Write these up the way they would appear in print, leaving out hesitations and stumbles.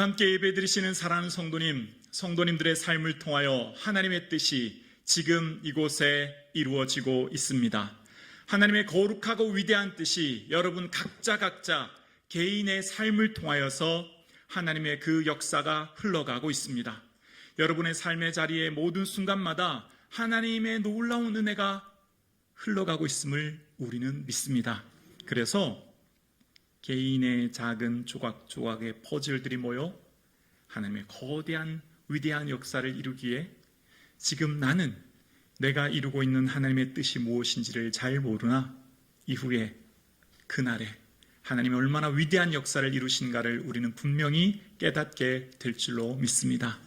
함께 예배드리시는 사랑하는 성도님들의 삶을 통하여 하나님의 뜻이 지금 이곳에 이루어지고 있습니다. 하나님의 거룩하고 위대한 뜻이 여러분 각자 개인의 삶을 통하여서 하나님의 그 역사가 흘러가고 있습니다. 여러분의 삶의 자리에 모든 순간마다 하나님의 놀라운 은혜가 흘러가고 있음을 우리는 믿습니다. 그래서 개인의 작은 조각조각의 퍼즐들이 모여 하나님의 거대한 위대한 역사를 이루기에 지금 나는 내가 이루고 있는 하나님의 뜻이 무엇인지를 잘 모르나 이후에 그날에 하나님이 얼마나 위대한 역사를 이루신가를 우리는 분명히 깨닫게 될 줄로 믿습니다.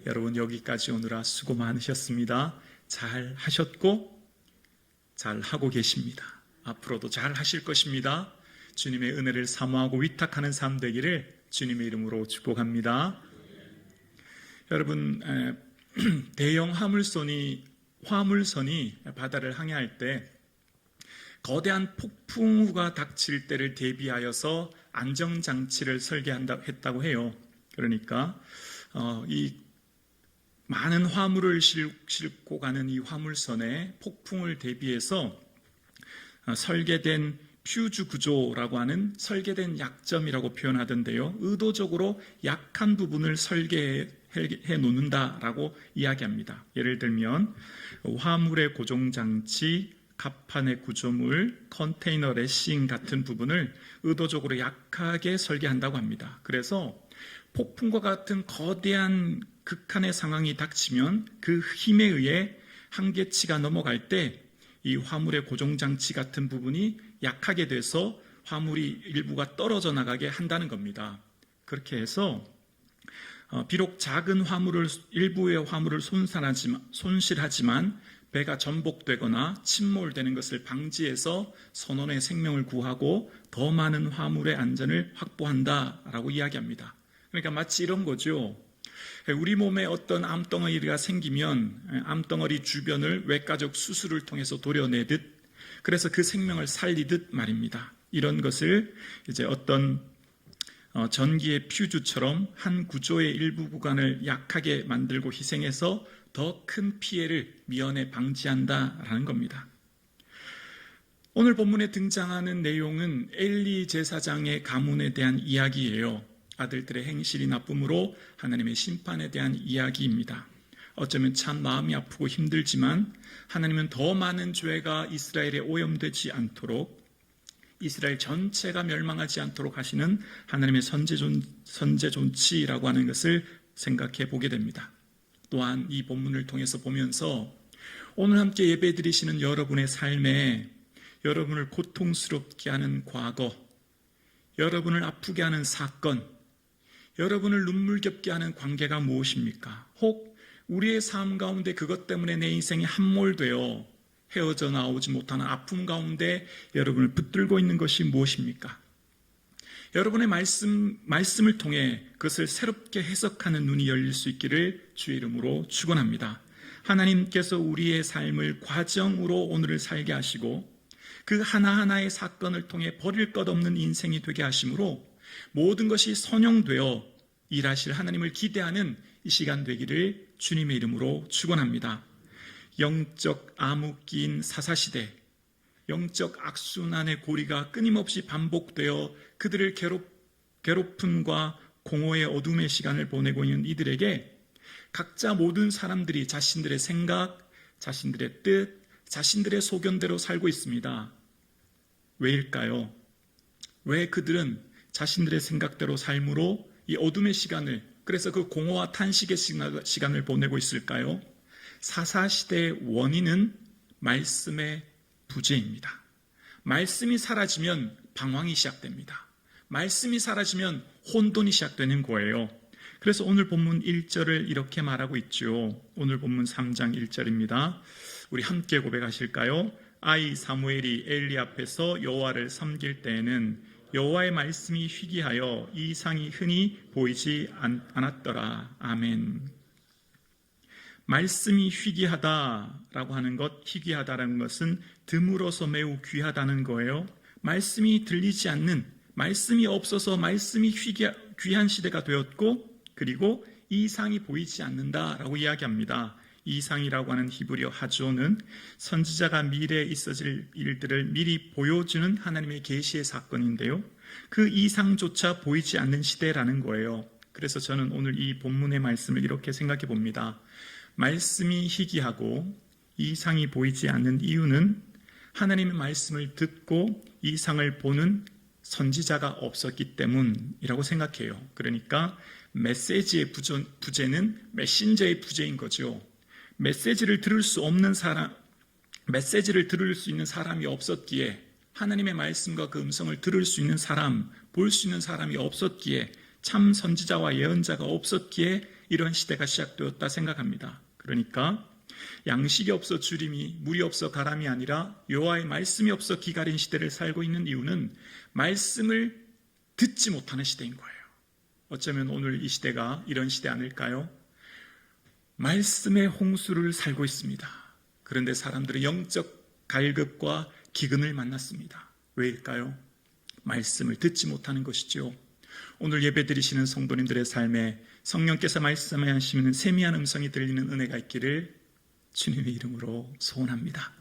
여러분 여기까지 오느라 수고 많으셨습니다. 잘 하셨고 잘 하고 계십니다. 앞으로도 잘 하실 것입니다. 주님의 은혜를 사모하고 위탁하는 삶 되기를 주님의 이름으로 축복합니다. 여러분 대형 화물선이 바다를 항해할 때 거대한 폭풍우가 닥칠 때를 대비하여서 안정장치를 설계했다고 해요. 그러니까 이 많은 화물을 싣고 가는 이 화물선에 폭풍을 대비해서 설계된 퓨즈 구조라고 하는 설계된 약점이라고 표현하던데요. 의도적으로 약한 부분을 설계해 놓는다라고 이야기합니다. 예를 들면 화물의 고정장치, 갑판의 구조물, 컨테이너 레싱 같은 부분을 의도적으로 약하게 설계한다고 합니다. 그래서 폭풍과 같은 거대한 극한의 상황이 닥치면 그 힘에 의해 한계치가 넘어갈 때 이 화물의 고정장치 같은 부분이 약하게 돼서 화물이 일부가 떨어져 나가게 한다는 겁니다. 그렇게 해서 비록 작은 일부의 화물을 손실하지만 배가 전복되거나 침몰되는 것을 방지해서 선원의 생명을 구하고 더 많은 화물의 안전을 확보한다라고 이야기합니다. 그러니까 마치 이런 거죠. 우리 몸에 어떤 암덩어리가 생기면 암덩어리 주변을 외과적 수술을 통해서 도려내듯 그래서 그 생명을 살리듯 말입니다. 이런 것을 이제 어떤 전기의 퓨즈처럼 한 구조의 일부 구간을 약하게 만들고 희생해서 더 큰 피해를 미연에 방지한다라는 겁니다. 오늘 본문에 등장하는 내용은 엘리 제사장의 가문에 대한 이야기예요. 아들들의 행실이 나쁨으로 하나님의 심판에 대한 이야기입니다. 어쩌면 참 마음이 아프고 힘들지만 하나님은 더 많은 죄가 이스라엘에 오염되지 않도록 이스라엘 전체가 멸망하지 않도록 하시는 하나님의 선제 존치라고 하는 것을 생각해 보게 됩니다. 또한 이 본문을 통해서 보면서 오늘 함께 예배드리시는 여러분의 삶에 여러분을 고통스럽게 하는 과거, 여러분을 아프게 하는 사건, 여러분을 눈물겹게 하는 관계가 무엇입니까? 혹 우리의 삶 가운데 그것 때문에 내 인생이 함몰되어 헤어져 나오지 못하는 아픔 가운데 여러분을 붙들고 있는 것이 무엇입니까? 여러분의 말씀을 통해 그것을 새롭게 해석하는 눈이 열릴 수 있기를 주의 이름으로 축원합니다. 하나님께서 우리의 삶을 과정으로 오늘을 살게 하시고 그 하나하나의 사건을 통해 버릴 것 없는 인생이 되게 하심으로 모든 것이 선용되어 일하실 하나님을 기대하는 이 시간 되기를 주님의 이름으로 축원합니다. 영적 암흑기인 사사시대, 영적 악순환의 고리가 끊임없이 반복되어 그들을 괴롭힘과 공허의 어둠의 시간을 보내고 있는 이들에게 각자 모든 사람들이 자신들의 생각, 자신들의 뜻, 자신들의 소견대로 살고 있습니다. 왜일까요? 왜 그들은 자신들의 생각대로 삶으로 이 어둠의 시간을, 그래서 그 공허와 탄식의 시간을 보내고 있을까요? 사사시대의 원인은 말씀의 부재입니다. 말씀이 사라지면 방황이 시작됩니다. 말씀이 사라지면 혼돈이 시작되는 거예요. 그래서 오늘 본문 1절을 이렇게 말하고 있죠. 오늘 본문 3장 1절입니다. 우리 함께 고백하실까요? 아이 사무엘이 엘리 앞에서 여호와를 섬길 때에는 여호와의 말씀이 희귀하여 이상이 흔히 보이지 않았더라. 아멘. 말씀이 희귀하다라고 하는 것, 희귀하다라는 것은 드물어서 매우 귀하다는 거예요. 말씀이 들리지 않는, 말씀이 없어서 말씀이 귀한 시대가 되었고 그리고 이상이 보이지 않는다라고 이야기합니다. 이상이라고 하는 히브리어 하조는 선지자가 미래에 있어질 일들을 미리 보여주는 하나님의 계시의 사건인데요. 그 이상조차 보이지 않는 시대라는 거예요. 그래서 저는 오늘 이 본문의 말씀을 이렇게 생각해 봅니다. 말씀이 희귀하고 이상이 보이지 않는 이유는 하나님의 말씀을 듣고 이상을 보는 선지자가 없었기 때문이라고 생각해요. 그러니까 메시지의 부재는 메신저의 부재인 거죠. 메시지를 들을 수 있는 사람이 없었기에, 하나님의 말씀과 그 음성을 들을 수 있는 사람, 볼 수 있는 사람이 없었기에, 참 선지자와 예언자가 없었기에 이런 시대가 시작되었다 생각합니다. 그러니까 양식이 없어 주림이, 물이 없어 가람이 아니라 여호와의 말씀이 없어 기갈인 시대를 살고 있는 이유는 말씀을 듣지 못하는 시대인 거예요. 어쩌면 오늘 이 시대가 이런 시대 아닐까요? 말씀의 홍수를 살고 있습니다. 그런데 사람들은 영적 갈급과 기근을 만났습니다. 왜일까요? 말씀을 듣지 못하는 것이죠. 오늘 예배드리시는 성도님들의 삶에 성령께서 말씀하시는 세미한 음성이 들리는 은혜가 있기를 주님의 이름으로 소원합니다.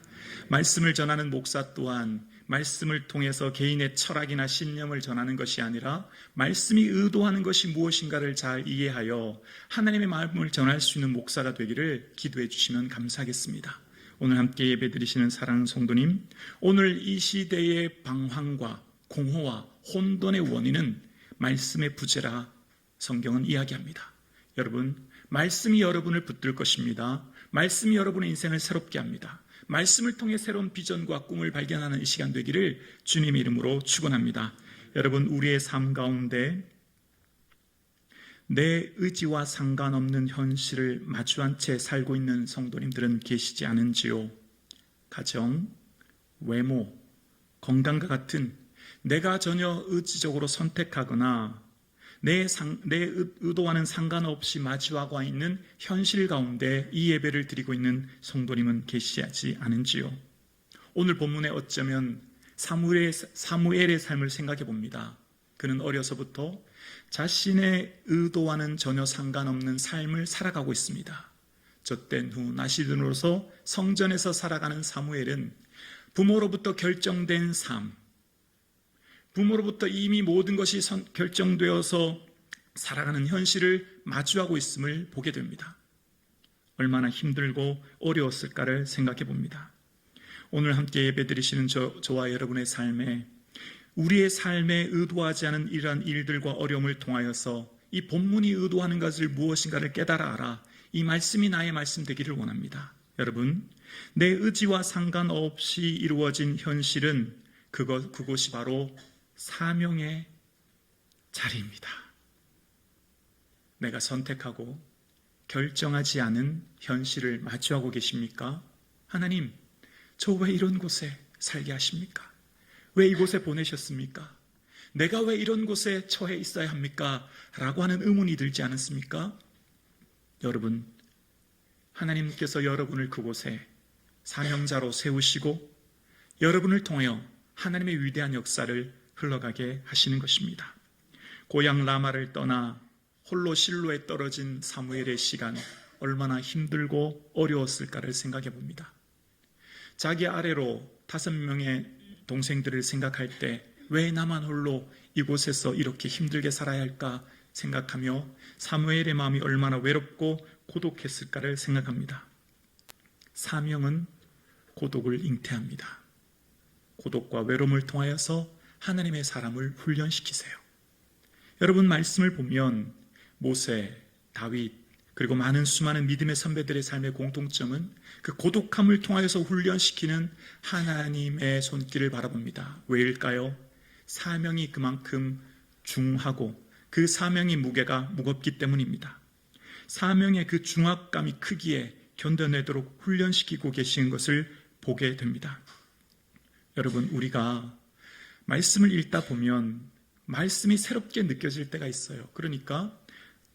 말씀을 전하는 목사 또한 말씀을 통해서 개인의 철학이나 신념을 전하는 것이 아니라 말씀이 의도하는 것이 무엇인가를 잘 이해하여 하나님의 마음을 전할 수 있는 목사가 되기를 기도해 주시면 감사하겠습니다. 오늘 함께 예배드리시는 사랑하는 성도님, 오늘 이 시대의 방황과 공허와 혼돈의 원인은 말씀의 부재라 성경은 이야기합니다. 여러분, 말씀이 여러분을 붙들 것입니다. 말씀이 여러분의 인생을 새롭게 합니다. 말씀을 통해 새로운 비전과 꿈을 발견하는 이 시간 되기를 주님의 이름으로 축원합니다. 여러분, 우리의 삶 가운데 내 의지와 상관없는 현실을 마주한 채 살고 있는 성도님들은 계시지 않은지요? 가정, 외모, 건강과 같은 내가 전혀 의지적으로 선택하거나 내 의도와는 상관없이 마주하고 있는 현실 가운데 이 예배를 드리고 있는 성도님은 계시지 않은지요? 오늘 본문에 어쩌면 사무엘의 삶을 생각해 봅니다. 그는 어려서부터 자신의 의도와는 전혀 상관없는 삶을 살아가고 있습니다. 젖된 후 나시든으로서 성전에서 살아가는 사무엘은 부모로부터 결정된 삶, 부모로부터 이미 모든 것이 결정되어서 살아가는 현실을 마주하고 있음을 보게 됩니다. 얼마나 힘들고 어려웠을까를 생각해 봅니다. 오늘 함께 예배드리시는 저와 여러분의 삶에 우리의 삶에 의도하지 않은 이러한 일들과 어려움을 통하여서 이 본문이 의도하는 것을 무엇인가를 깨달아 알아 이 말씀이 나의 말씀 되기를 원합니다. 여러분, 내 의지와 상관없이 이루어진 현실은 그것이 바로 사명의 자리입니다. 내가 선택하고 결정하지 않은 현실을 마주하고 계십니까? 하나님, 저 왜 이런 곳에 살게 하십니까? 왜 이곳에 보내셨습니까? 내가 왜 이런 곳에 처해 있어야 합니까? 라고 하는 의문이 들지 않았습니까? 여러분, 하나님께서 여러분을 그곳에 사명자로 세우시고 여러분을 통하여 하나님의 위대한 역사를 흘러가게 하시는 것입니다. 고향 라마를 떠나 홀로 실로에 떨어진 사무엘의 시간, 얼마나 힘들고 어려웠을까를 생각해 봅니다. 자기 아래로 5명의 동생들을 생각할 때 왜 나만 홀로 이곳에서 이렇게 힘들게 살아야 할까 생각하며 사무엘의 마음이 얼마나 외롭고 고독했을까를 생각합니다. 사명은 고독을 잉태합니다. 고독과 외로움을 통하여서 하나님의 사람을 훈련시키세요. 여러분, 말씀을 보면 모세, 다윗, 그리고 수많은 믿음의 선배들의 삶의 공통점은 그 고독함을 통하여서 훈련시키는 하나님의 손길을 바라봅니다. 왜일까요? 사명이 그만큼 중하고 그 사명의 무게가 무겁기 때문입니다. 사명의 그 중압감이 크기에 견뎌내도록 훈련시키고 계신 것을 보게 됩니다. 여러분, 우리가 말씀을 읽다 보면 말씀이 새롭게 느껴질 때가 있어요. 그러니까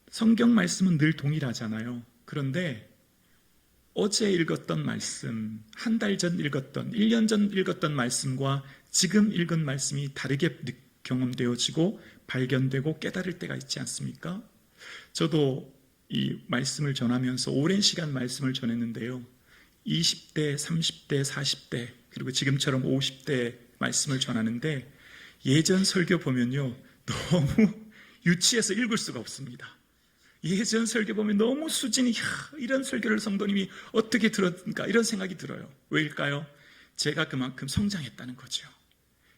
성경 말씀은 늘 동일하잖아요. 그런데 어제 읽었던 말씀, 한 달 전 읽었던, 1년 전 읽었던 말씀과 지금 읽은 말씀이 다르게 경험되어지고 발견되고 깨달을 때가 있지 않습니까? 저도 이 말씀을 전하면서 오랜 시간 말씀을 전했는데요. 20대, 30대, 40대 그리고 지금처럼 50대 말씀을 전하는데 예전 설교 보면요. 너무 유치해서 읽을 수가 없습니다. 예전 설교 보면 너무 수진이 이런 설교를 성도님이 어떻게 들었는가 이런 생각이 들어요. 왜일까요? 제가 그만큼 성장했다는 거죠.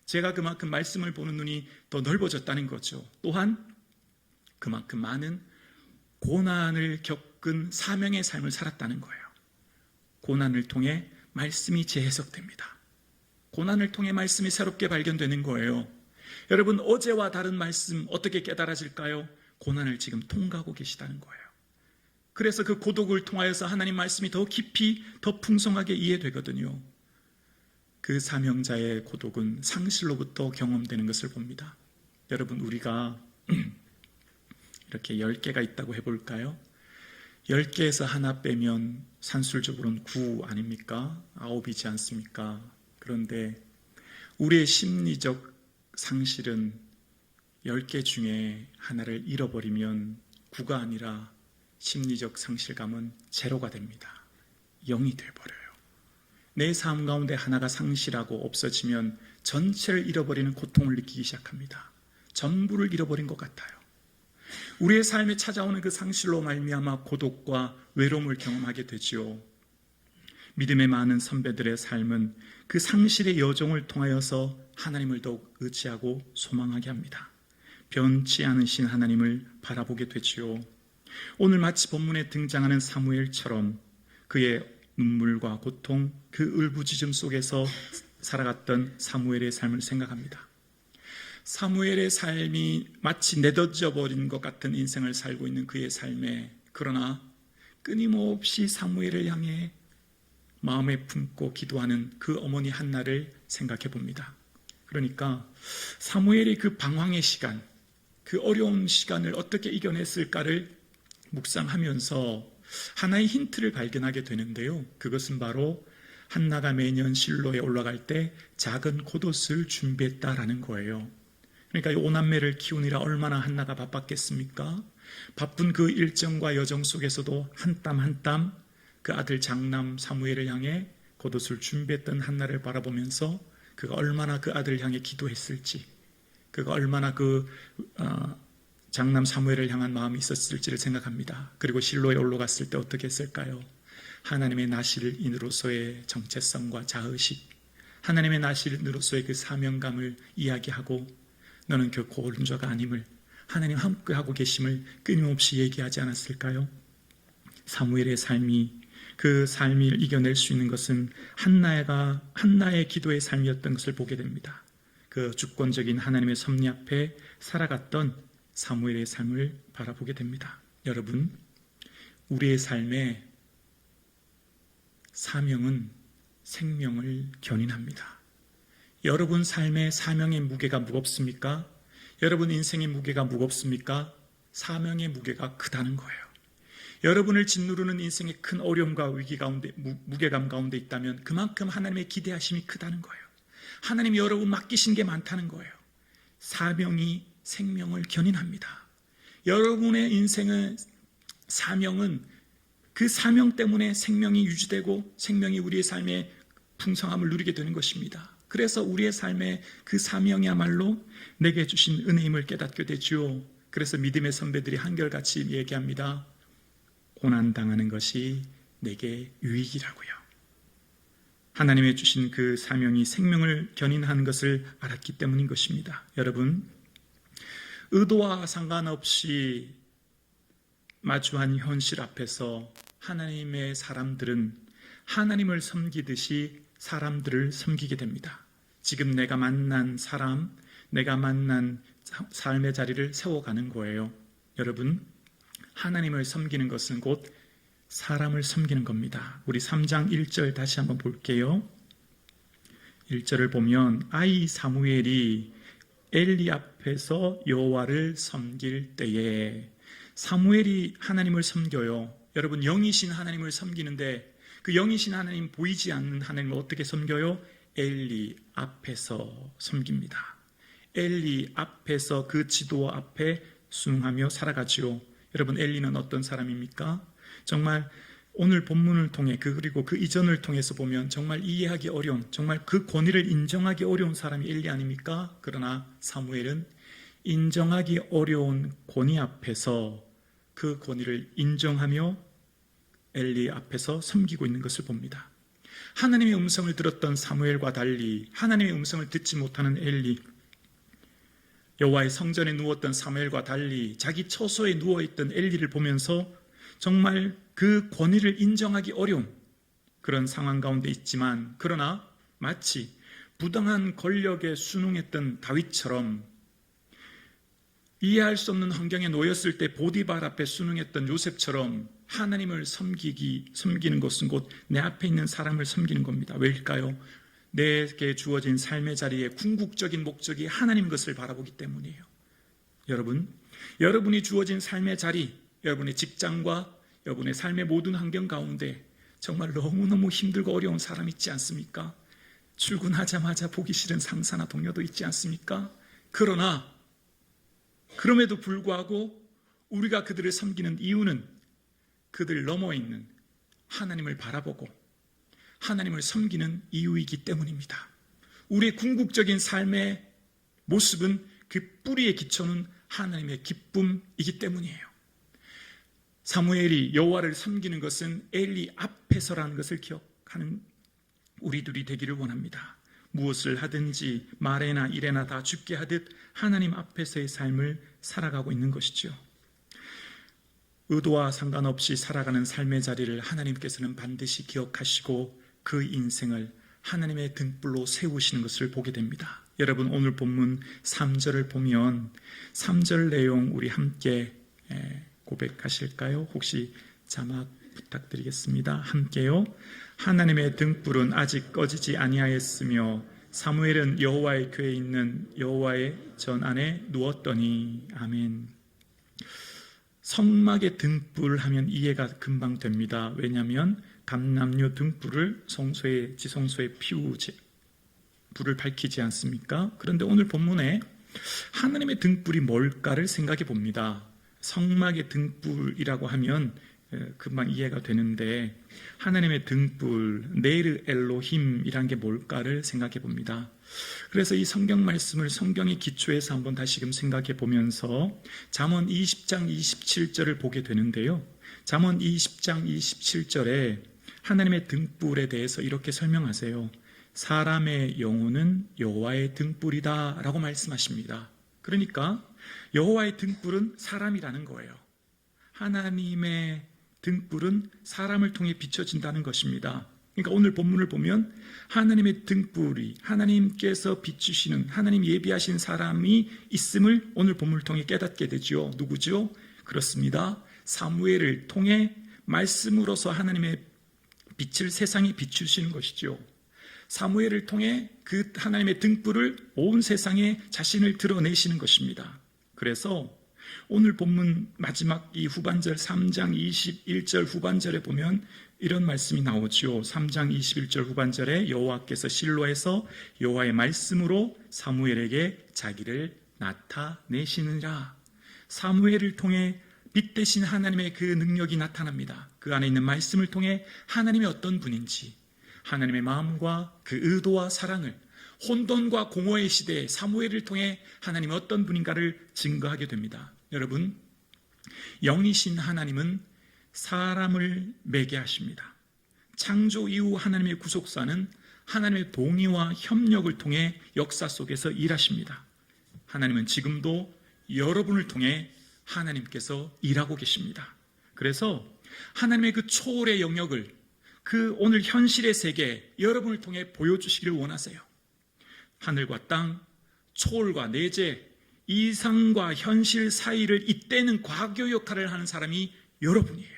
제가 그만큼 말씀을 보는 눈이 더 넓어졌다는 거죠. 또한 그만큼 많은 고난을 겪은 사명의 삶을 살았다는 거예요. 고난을 통해 말씀이 재해석됩니다. 고난을 통해 말씀이 새롭게 발견되는 거예요. 여러분, 어제와 다른 말씀 어떻게 깨달아질까요? 고난을 지금 통과하고 계시다는 거예요. 그래서 그 고독을 통하여서 하나님 말씀이 더 깊이 더 풍성하게 이해되거든요. 그 사명자의 고독은 상실로부터 경험되는 것을 봅니다. 여러분, 우리가 이렇게 10개가 있다고 해볼까요? 10개에서 하나 빼면 산술적으로는 9 아닙니까? 9이지 않습니까? 그런데 우리의 심리적 상실은 10개 중에 하나를 잃어버리면 9가 아니라 심리적 상실감은 제로가 됩니다. 0이 돼버려요. 내 삶 가운데 하나가 상실하고 없어지면 전체를 잃어버리는 고통을 느끼기 시작합니다. 전부를 잃어버린 것 같아요. 우리의 삶에 찾아오는 그 상실로 말미암아 고독과 외로움을 경험하게 되지요. 믿음의 많은 선배들의 삶은 그 상실의 여정을 통하여서 하나님을 더욱 의지하고 소망하게 합니다. 변치 않으신 하나님을 바라보게 되지요. 오늘 마치 본문에 등장하는 사무엘처럼 그의 눈물과 고통, 그 울부짖음 속에서 살아갔던 사무엘의 삶을 생각합니다. 사무엘의 삶이 마치 내던져 버린 것 같은 인생을 살고 있는 그의 삶에, 그러나 끊임없이 사무엘을 향해 마음에 품고 기도하는 그 어머니 한나를 생각해 봅니다. 그러니까 사무엘이 그 방황의 시간, 그 어려운 시간을 어떻게 이겨냈을까를 묵상하면서 하나의 힌트를 발견하게 되는데요. 그것은 바로 한나가 매년 실로에 올라갈 때 작은 겉옷을 준비했다라는 거예요. 그러니까 이 오남매를 키우느라 얼마나 한나가 바빴겠습니까? 바쁜 그 일정과 여정 속에서도 한 땀 한 땀 그 아들 장남 사무엘을 향해 겉옷을 준비했던 한나를 바라보면서 그가 얼마나 그 아들을 향해 기도했을지, 그가 얼마나 그 장남 사무엘을 향한 마음이 있었을지를 생각합니다. 그리고 실로에 올라갔을 때 어떻게 했을까요? 하나님의 나시인으로서의 정체성과 자의식, 하나님의 나시인으로서의 그 사명감을 이야기하고 너는 결코 혼자가 아님을, 하나님 함께하고 계심을 끊임없이 얘기하지 않았을까요? 사무엘의 삶이, 그 삶을 이겨낼 수 있는 것은 한나의 기도의 삶이었던 것을 보게 됩니다. 그 주권적인 하나님의 섭리 앞에 살아갔던 사무엘의 삶을 바라보게 됩니다. 여러분, 우리의 삶의 사명은 생명을 견인합니다. 여러분 삶의 사명의 무게가 무겁습니까? 여러분 인생의 무게가 무겁습니까? 사명의 무게가 크다는 거예요. 여러분을 짓누르는 인생의 큰 어려움과 위기 가운데, 무게감 가운데 있다면 그만큼 하나님의 기대하심이 크다는 거예요. 하나님이 여러분 맡기신 게 많다는 거예요. 사명이 생명을 견인합니다. 여러분의 인생의 사명은 그 사명 때문에 생명이 유지되고 생명이 우리의 삶의 풍성함을 누리게 되는 것입니다. 그래서 우리의 삶의 그 사명이야말로 내게 주신 은혜임을 깨닫게 되죠. 그래서 믿음의 선배들이 한결같이 얘기합니다. 고난당하는 것이 내게 유익이라고요. 하나님의 주신 그 사명이 생명을 견인하는 것을 알았기 때문인 것입니다. 여러분, 의도와 상관없이 마주한 현실 앞에서 하나님의 사람들은 하나님을 섬기듯이 사람들을 섬기게 됩니다. 지금 내가 만난 사람, 내가 만난 삶의 자리를 세워가는 거예요. 여러분, 하나님을 섬기는 것은 곧 사람을 섬기는 겁니다. 우리 3장 1절 다시 한번 볼게요. 1절을 보면 아이 사무엘이 엘리 앞에서 여호와를 섬길 때에, 사무엘이 하나님을 섬겨요. 여러분, 영이신 하나님을 섬기는데 그 영이신 하나님, 보이지 않는 하나님을 어떻게 섬겨요? 엘리 앞에서 섬깁니다. 엘리 앞에서 그 지도 앞에 순응하며 살아가지요. 여러분, 엘리는 어떤 사람입니까? 정말 오늘 본문을 통해 그리고 그 이전을 통해서 보면 정말 이해하기 어려운, 정말 그 권위를 인정하기 어려운 사람이 엘리 아닙니까? 그러나 사무엘은 인정하기 어려운 권위 앞에서 그 권위를 인정하며 엘리 앞에서 섬기고 있는 것을 봅니다. 하나님의 음성을 들었던 사무엘과 달리 하나님의 음성을 듣지 못하는 엘리, 여호와의 성전에 누웠던 사무엘과 달리 자기 처소에 누워있던 엘리를 보면서 정말 그 권위를 인정하기 어려운 그런 상황 가운데 있지만, 그러나 마치 부당한 권력에 순응했던 다윗처럼 이해할 수 없는 환경에 놓였을 때 보디발 앞에 순응했던 요셉처럼 하나님을 섬기는 것은 곧 내 앞에 있는 사람을 섬기는 겁니다. 왜일까요? 내게 주어진 삶의 자리에 궁극적인 목적이 하나님 것을 바라보기 때문이에요. 여러분이 주어진 삶의 자리, 여러분의 직장과 여러분의 삶의 모든 환경 가운데 정말 너무너무 힘들고 어려운 사람 있지 않습니까? 출근하자마자 보기 싫은 상사나 동료도 있지 않습니까? 그럼에도 불구하고 우리가 그들을 섬기는 이유는 그들 넘어 있는 하나님을 바라보고 하나님을 섬기는 이유이기 때문입니다. 우리의 궁극적인 삶의 모습은 그 뿌리의 기초는 하나님의 기쁨이기 때문이에요. 사무엘이 여호와를 섬기는 것은 엘리 앞에서라는 것을 기억하는 우리들이 되기를 원합니다. 무엇을 하든지 말에나 일에나 다 죽게 하듯 하나님 앞에서의 삶을 살아가고 있는 것이죠. 의도와 상관없이 살아가는 삶의 자리를 하나님께서는 반드시 기억하시고 그 인생을 하나님의 등불로 세우시는 것을 보게 됩니다. 여러분, 오늘 본문 3절을 보면 3절 내용 우리 함께 고백하실까요? 혹시 자막 부탁드리겠습니다. 함께요. 하나님의 등불은 아직 꺼지지 아니하였으며 사무엘은 여호와의 궤에 있는 여호와의 전 안에 누웠더니. 아멘. 성막의 등불 하면 이해가 금방 됩니다. 왜냐하면 감람류 등불을 지성소에 피우지 불을 밝히지 않습니까? 그런데 오늘 본문에 하나님의 등불이 뭘까를 생각해 봅니다. 성막의 등불이라고 하면 금방 이해가 되는데 하나님의 등불, 네르 엘로힘이란 게 뭘까를 생각해 봅니다. 그래서 이 성경 말씀을 성경의 기초에서 한번 다시금 생각해 보면서 잠언 20장 27절을 보게 되는데요. 잠언 20장 27절에 하나님의 등불에 대해서 이렇게 설명하세요. 사람의 영혼은 여호와의 등불이다 라고 말씀하십니다. 그러니까 여호와의 등불은 사람이라는 거예요. 하나님의 등불은 사람을 통해 비춰진다는 것입니다. 그러니까 오늘 본문을 보면 하나님의 등불이 하나님께서 비추시는 하나님 예비하신 사람이 있음을 오늘 본문을 통해 깨닫게 되죠. 누구죠? 그렇습니다. 사무엘을 통해 말씀으로서 하나님의 빛을 세상에 비추시는 것이죠. 사무엘을 통해 그 하나님의 등불을 온 세상에 자신을 드러내시는 것입니다. 그래서 오늘 본문 마지막 이 후반절 3장 21절 후반절에 보면 이런 말씀이 나오죠. 3장 21절 후반절에 여호와께서 실로에서 여호와의 말씀으로 사무엘에게 자기를 나타내시느라. 사무엘을 통해 빛 대신 하나님의 그 능력이 나타납니다. 그 안에 있는 말씀을 통해 하나님이 어떤 분인지, 하나님의 마음과 그 의도와 사랑을 혼돈과 공허의 시대에 사무엘을 통해 하나님이 어떤 분인가를 증거하게 됩니다. 여러분, 영이신 하나님은 사람을 매게 하십니다. 창조 이후 하나님의 구속사는 하나님의 동의와 협력을 통해 역사 속에서 일하십니다. 하나님은 지금도 여러분을 통해 하나님께서 일하고 계십니다. 그래서 하나님의 그 초월의 영역을 그 오늘 현실의 세계 여러분을 통해 보여주시기를 원하세요. 하늘과 땅, 초월과 내재, 이상과 현실 사이를 잇대는 과교 역할을 하는 사람이 여러분이에요.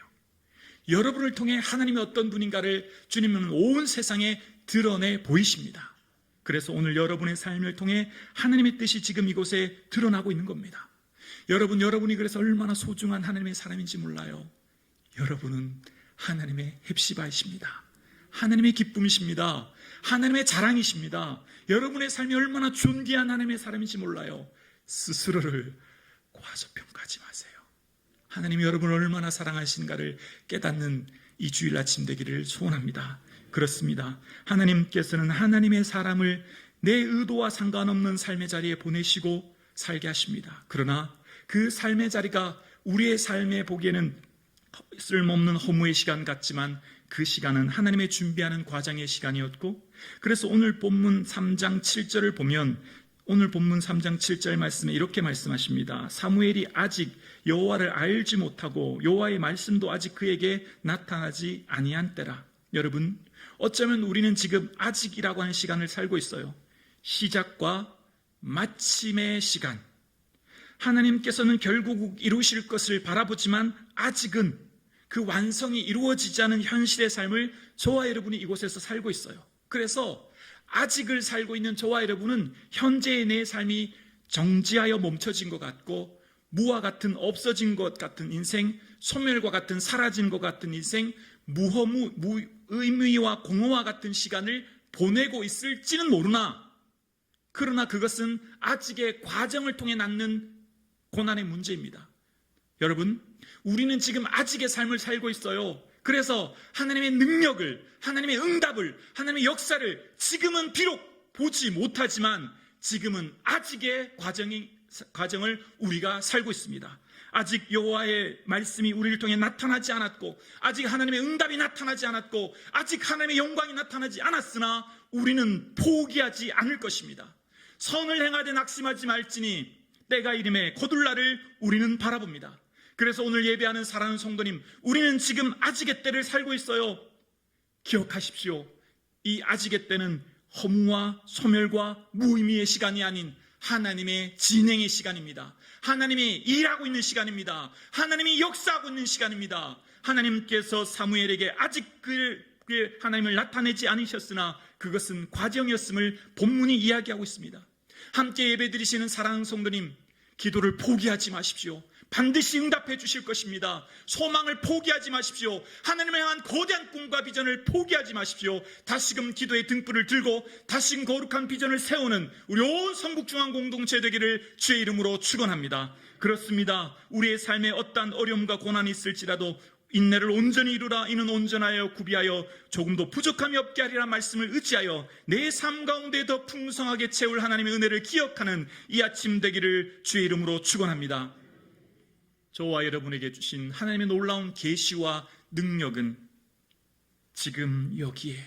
여러분을 통해 하나님이 어떤 분인가를 주님은 온 세상에 드러내 보이십니다. 그래서 오늘 여러분의 삶을 통해 하나님의 뜻이 지금 이곳에 드러나고 있는 겁니다. 여러분이 그래서 얼마나 소중한 하나님의 사람인지 몰라요. 여러분은 하나님의 헵시바이십니다. 하나님의 기쁨이십니다. 하나님의 자랑이십니다. 여러분의 삶이 얼마나 존귀한 하나님의 사람인지 몰라요. 스스로를 과소평가하지 마세요. 하나님이 여러분을 얼마나 사랑하신가를 깨닫는 이 주일 아침 되기를 소원합니다. 그렇습니다. 하나님께서는 하나님의 사람을 내 의도와 상관없는 삶의 자리에 보내시고 살게 하십니다. 그러나 그 삶의 자리가 우리의 삶에 보기에는 쓸모없는 허무의 시간 같지만 그 시간은 하나님의 준비하는 과정의 시간이었고, 그래서 오늘 본문 3장 7절을 보면 오늘 본문 3장 7절 말씀에 이렇게 말씀하십니다. 사무엘이 아직 여호와를 알지 못하고 여호와의 말씀도 아직 그에게 나타나지 아니한 때라. 여러분, 어쩌면 우리는 지금 아직이라고 하는 시간을 살고 있어요. 시작과 마침의 시간. 하나님께서는 결국 이루실 것을 바라보지만 아직은 그 완성이 이루어지지 않은 현실의 삶을 저와 여러분이 이곳에서 살고 있어요. 그래서 아직을 살고 있는 저와 여러분은 현재의 내 삶이 정지하여 멈춰진 것 같고, 무와 같은 없어진 것 같은 인생, 소멸과 같은 사라진 것 같은 인생, 무의미와 공허와 같은 시간을 보내고 있을지는 모르나, 그러나 그것은 아직의 과정을 통해 낳는 고난의 문제입니다. 여러분, 우리는 지금 아직의 삶을 살고 있어요. 그래서 하나님의 능력을, 하나님의 응답을, 하나님의 역사를 지금은 비록 보지 못하지만 지금은 아직의 과정을 우리가 살고 있습니다. 아직 여호와의 말씀이 우리를 통해 나타나지 않았고, 아직 하나님의 응답이 나타나지 않았고, 아직 하나님의 영광이 나타나지 않았으나 우리는 포기하지 않을 것입니다. 선을 행하되 낙심하지 말지니 때가 이름에 거둘날을 우리는 바라봅니다. 그래서 오늘 예배하는 사랑하는 성도님, 우리는 지금 아직의 때를 살고 있어요. 기억하십시오. 이 아직의 때는 허무와 소멸과 무의미의 시간이 아닌 하나님의 진행의 시간입니다. 하나님이 일하고 있는 시간입니다. 하나님이 역사하고 있는 시간입니다. 하나님께서 사무엘에게 아직 하나님을 나타내지 않으셨으나 그것은 과정이었음을 본문이 이야기하고 있습니다. 함께 예배드리시는 사랑하는 성도님, 기도를 포기하지 마십시오. 반드시 응답해 주실 것입니다. 소망을 포기하지 마십시오. 하나님을 향한 거대한 꿈과 비전을 포기하지 마십시오. 다시금 기도의 등불을 들고 다시금 거룩한 비전을 세우는 우리 온 성북중앙 공동체 되기를 주의 이름으로 축원합니다. 그렇습니다. 우리의 삶에 어떠한 어려움과 고난이 있을지라도 인내를 온전히 이루라. 이는 온전하여 구비하여 조금도 부족함이 없게 하리라 말씀을 의지하여 내 삶 가운데 더 풍성하게 채울 하나님의 은혜를 기억하는 이 아침 되기를 주의 이름으로 축원합니다. 저와 여러분에게 주신 하나님의 놀라운 계시와 능력은 지금 여기에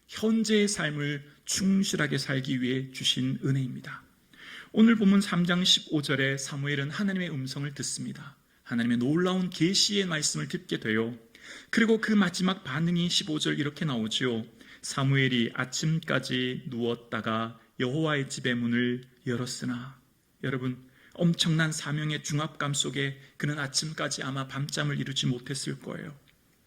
현재의 삶을 충실하게 살기 위해 주신 은혜입니다. 오늘 본문 3장 15절에 사무엘은 하나님의 음성을 듣습니다. 하나님의 놀라운 계시의 말씀을 듣게 돼요. 그리고 그 마지막 반응이 15절 이렇게 나오죠. 사무엘이 아침까지 누웠다가 여호와의 집의 문을 열었으나. 여러분, 엄청난 사명의 중압감 속에 그는 아침까지 아마 밤잠을 이루지 못했을 거예요.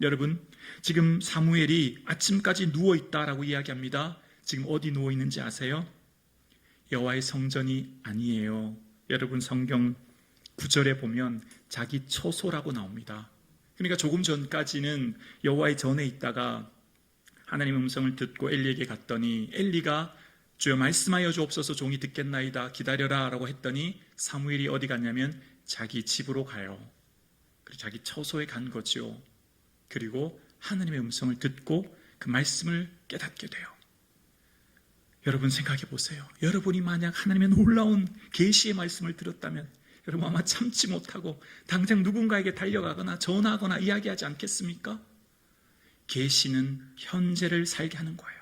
여러분, 지금 사무엘이 아침까지 누워있다라고 이야기합니다. 지금 어디 누워있는지 아세요? 여호와의 성전이 아니에요. 여러분, 성경 9절에 보면 자기 처소라고 나옵니다. 그러니까 조금 전까지는 여호와의 전에 있다가 하나님의 음성을 듣고 엘리에게 갔더니 엘리가 주여 말씀하여 주옵소서 종이 듣겠나이다 기다려라 라고 했더니 사무엘이 어디 갔냐면 자기 집으로 가요. 그리고 자기 처소에 간 거죠. 그리고 하나님의 음성을 듣고 그 말씀을 깨닫게 돼요. 여러분 생각해 보세요. 여러분이 만약 하나님의 놀라운 계시의 말씀을 들었다면 여러분 아마 참지 못하고 당장 누군가에게 달려가거나 전화하거나 이야기하지 않겠습니까? 계시는 현재를 살게 하는 거예요.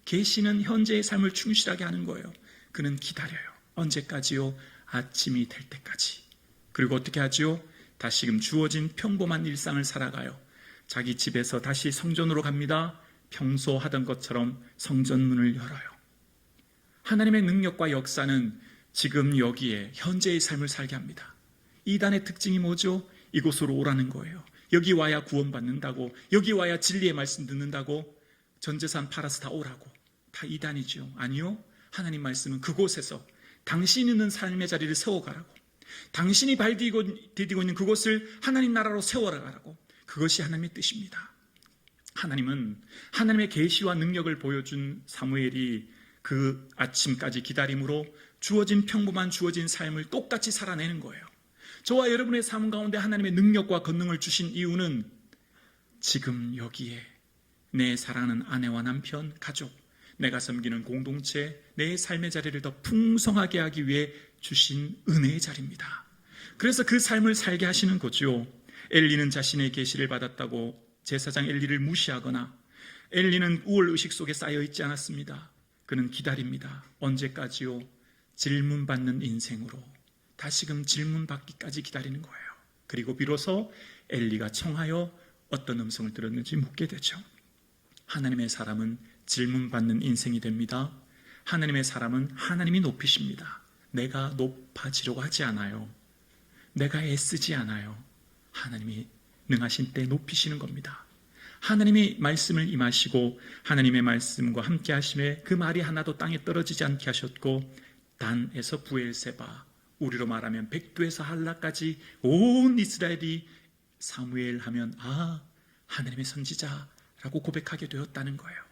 계시는 현재의 삶을 충실하게 하는 거예요. 그는 기다려요. 언제까지요? 아침이 될 때까지. 그리고 어떻게 하지요? 다시금 주어진 평범한 일상을 살아가요. 자기 집에서 다시 성전으로 갑니다. 평소 하던 것처럼 성전 문을 열어요. 하나님의 능력과 역사는 지금 여기에 현재의 삶을 살게 합니다. 이단의 특징이 뭐죠? 이곳으로 오라는 거예요. 여기 와야 구원받는다고, 여기 와야 진리의 말씀 듣는다고, 전재산 팔아서 다 오라고. 다 이단이죠. 아니요. 하나님 말씀은 그곳에서 당신 있는 삶의 자리를 세워가라고, 당신이 발 디디고 있는 그곳을 하나님 나라로 세워가라고. 그것이 하나님의 뜻입니다. 하나님은 하나님의 계시와 능력을 보여준 사무엘이 그 아침까지 기다림으로 주어진 평범한 주어진 삶을 똑같이 살아내는 거예요. 저와 여러분의 삶 가운데 하나님의 능력과 권능을 주신 이유는 지금 여기에 내 사랑하는 아내와 남편, 가족, 내가 섬기는 공동체, 내 삶의 자리를 더 풍성하게 하기 위해 주신 은혜의 자리입니다. 그래서 그 삶을 살게 하시는 거죠. 엘리는 자신의 계시를 받았다고 제사장 엘리를 무시하거나, 엘리는 우월의식 속에 쌓여 있지 않았습니다. 그는 기다립니다. 언제까지요? 질문받는 인생으로 다시금 질문받기까지 기다리는 거예요. 그리고 비로소 엘리가 청하여 어떤 음성을 들었는지 묻게 되죠. 하나님의 사람은 질문받는 인생이 됩니다. 하나님의 사람은 하나님이 높이십니다. 내가 높아지려고 하지 않아요. 내가 애쓰지 않아요. 하나님이 능하신 때 높이시는 겁니다. 하나님이 말씀을 임하시고 하나님의 말씀과 함께 하심에 그 말이 하나도 땅에 떨어지지 않게 하셨고, 단에서 부엘세바, 우리로 말하면 백두에서 한라까지 온 이스라엘이 사무엘 하면 하나님의 선지자라고 고백하게 되었다는 거예요.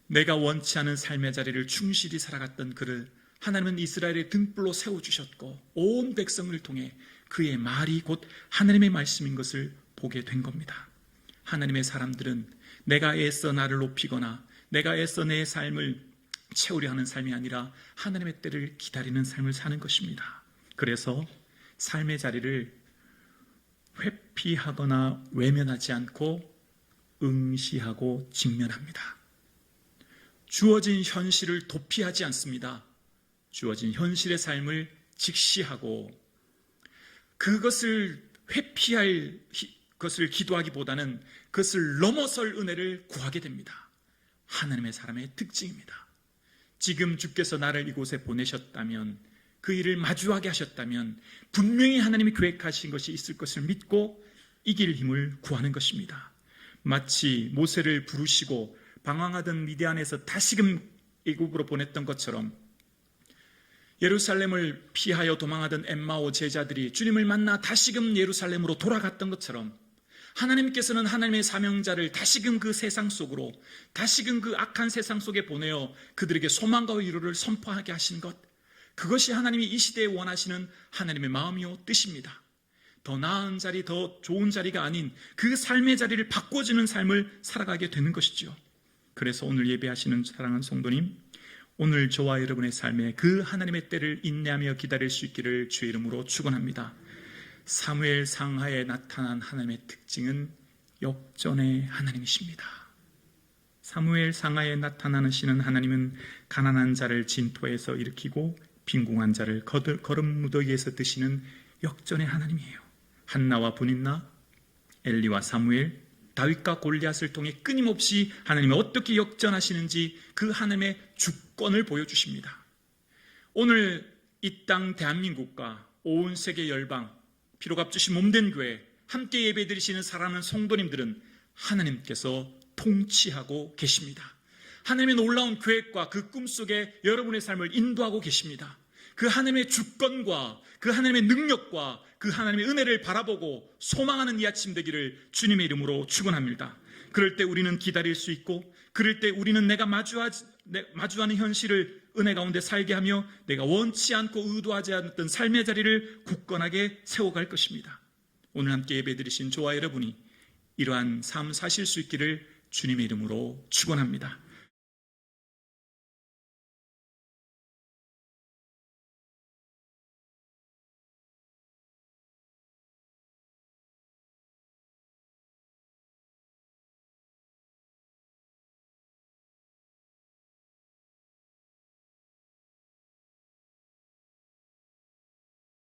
내가 원치 않은 삶의 자리를 충실히 살아갔던 그를 하나님은 이스라엘의 등불로 세워주셨고, 온 백성을 통해 그의 말이 곧 하나님의 말씀인 것을 보게 된 겁니다. 하나님의 사람들은 내가 애써 나를 높이거나 내가 애써 내 삶을 채우려 하는 삶이 아니라 하나님의 때를 기다리는 삶을 사는 것입니다. 그래서 삶의 자리를 회피하거나 외면하지 않고 응시하고 직면합니다. 주어진 현실을 도피하지 않습니다. 주어진 현실의 삶을 직시하고 그것을 회피할 것을 기도하기보다는 그것을 넘어설 은혜를 구하게 됩니다. 하나님의 사람의 특징입니다. 지금 주께서 나를 이곳에 보내셨다면, 그 일을 마주하게 하셨다면 분명히 하나님이 계획하신 것이 있을 것을 믿고 이길 힘을 구하는 것입니다. 마치 모세를 부르시고 방황하던 미디안에서 다시금 애굽으로 보냈던 것처럼, 예루살렘을 피하여 도망하던 엠마오 제자들이 주님을 만나 다시금 예루살렘으로 돌아갔던 것처럼, 하나님께서는 하나님의 사명자를 다시금 그 세상 속으로, 다시금 그 악한 세상 속에 보내어 그들에게 소망과 위로를 선포하게 하신 것, 그것이 하나님이 이 시대에 원하시는 하나님의 마음이요 뜻입니다. 더 나은 자리, 더 좋은 자리가 아닌 그 삶의 자리를 바꿔주는 삶을 살아가게 되는 것이죠. 그래서 오늘 예배하시는 사랑하는 성도님, 오늘 저와 여러분의 삶에 그 하나님의 때를 인내하며 기다릴 수 있기를 주의 이름으로 축원합니다. 사무엘 상하에 나타난 하나님의 특징은 역전의 하나님이십니다. 사무엘 상하에 나타나시는 하나님은 가난한 자를 진토에서 일으키고 빈궁한 자를 거름 무더기에서 드시는 역전의 하나님이에요. 한나와 브닌나, 엘리와 사무엘, 다윗과 골리앗을 통해 끊임없이 하나님이 어떻게 역전하시는지 그 하나님의 주권을 보여주십니다. 오늘 이 땅 대한민국과 온 세계 열방, 피로값 주신 몸된 교회, 함께 예배드리시는 사랑하는 성도님들은 하나님께서 통치하고 계십니다. 하나님의 놀라운 계획과 그 꿈속에 여러분의 삶을 인도하고 계십니다. 그 하나님의 주권과 그 하나님의 능력과 그 하나님의 은혜를 바라보고 소망하는 이 아침 되기를 주님의 이름으로 축원합니다. 그럴 때 우리는 기다릴 수 있고, 그럴 때 우리는 내가 마주하는 현실을 은혜 가운데 살게 하며 내가 원치 않고 의도하지 않았던 삶의 자리를 굳건하게 세워갈 것입니다. 오늘 함께 예배드리신 저와 여러분이 이러한 삶 사실 수 있기를 주님의 이름으로 축원합니다.